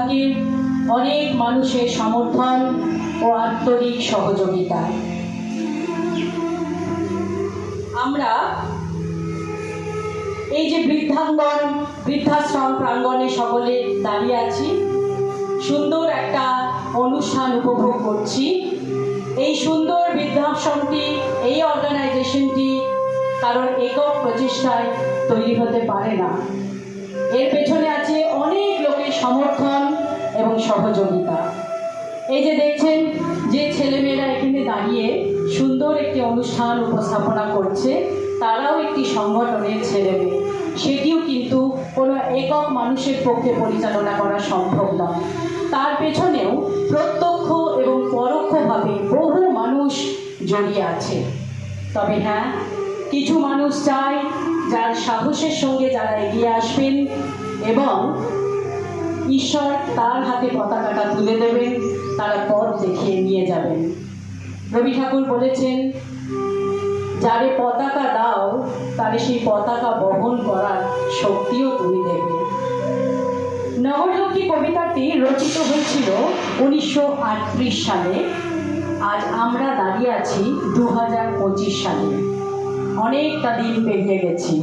থাকে অনেক মানুষের সমর্থন ও আন্তরিক সহযোগিতায়। আমরা এই যে বৃদ্ধাশ্রম প্রাঙ্গণে সকলে দাঁড়িয়ে আছি, সুন্দর একটা অনুষ্ঠান উপভোগ করছি। এই সুন্দর বৃদ্ধাশ্রমটি, এই অর্গানাইজেশনটি কারণ একক প্রচেষ্টায় তৈরি হতে পারে না। এর পেছনে আছে অনেক লোকের সমর্থন এবং সহযোগিতা। এই যে দেখছেন যে ছেলেমেয়েরা এখানে দাঁড়িয়ে সুন্দর একটি অনুষ্ঠান উপস্থাপনা করছে, তারাও একটি সংগঠনের ছেলেমেয়ে। সেটিও কিন্তু কোনো একক মানুষের পক্ষে পরিচালনা করা সম্ভব নয়। তার পেছনেও প্রত্যক্ষ এবং পরোক্ষভাবে বহু মানুষ জড়িয়ে আছে। তবে হ্যাঁ, কিছু মানুষ চায় যার সাহসের সঙ্গে যারা এগিয়ে আসবেন এবং ঈশ্বর তার হাতে পতাকাটা তুলে দেবেন, তারা পথ দেখিয়ে নিয়ে যাবেন। রবি ঠাকুর বলেছেন, যারে পতাকা দাও তারে সেই পতাকা বহন করার শক্তিও তুমি দেবে। নগরলক্ষ্মী কবিতাটি রচিত হয়েছিল 1938 সালে। আজ আমরা দাঁড়িয়ে আছি 2025 সালে। অনেকটা দিন পেরিয়ে গেছি,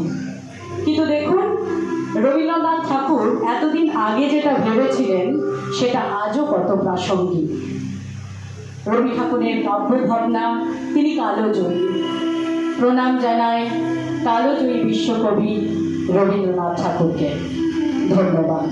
কিন্তু দেখুন রবীন্দ্রনাথ ঠাকুর এতদিন আগে যেটা ভেবেছিলেন সেটা আজও কত প্রাসঙ্গিক। রবি ঠাকুরের কাব্য ভাবনা, তিনি কালোজয়ী। প্রণাম জানাই কালোজয়ী বিশ্বকবি রবীন্দ্রনাথ ঠাকুরকে। ধন্যবাদ।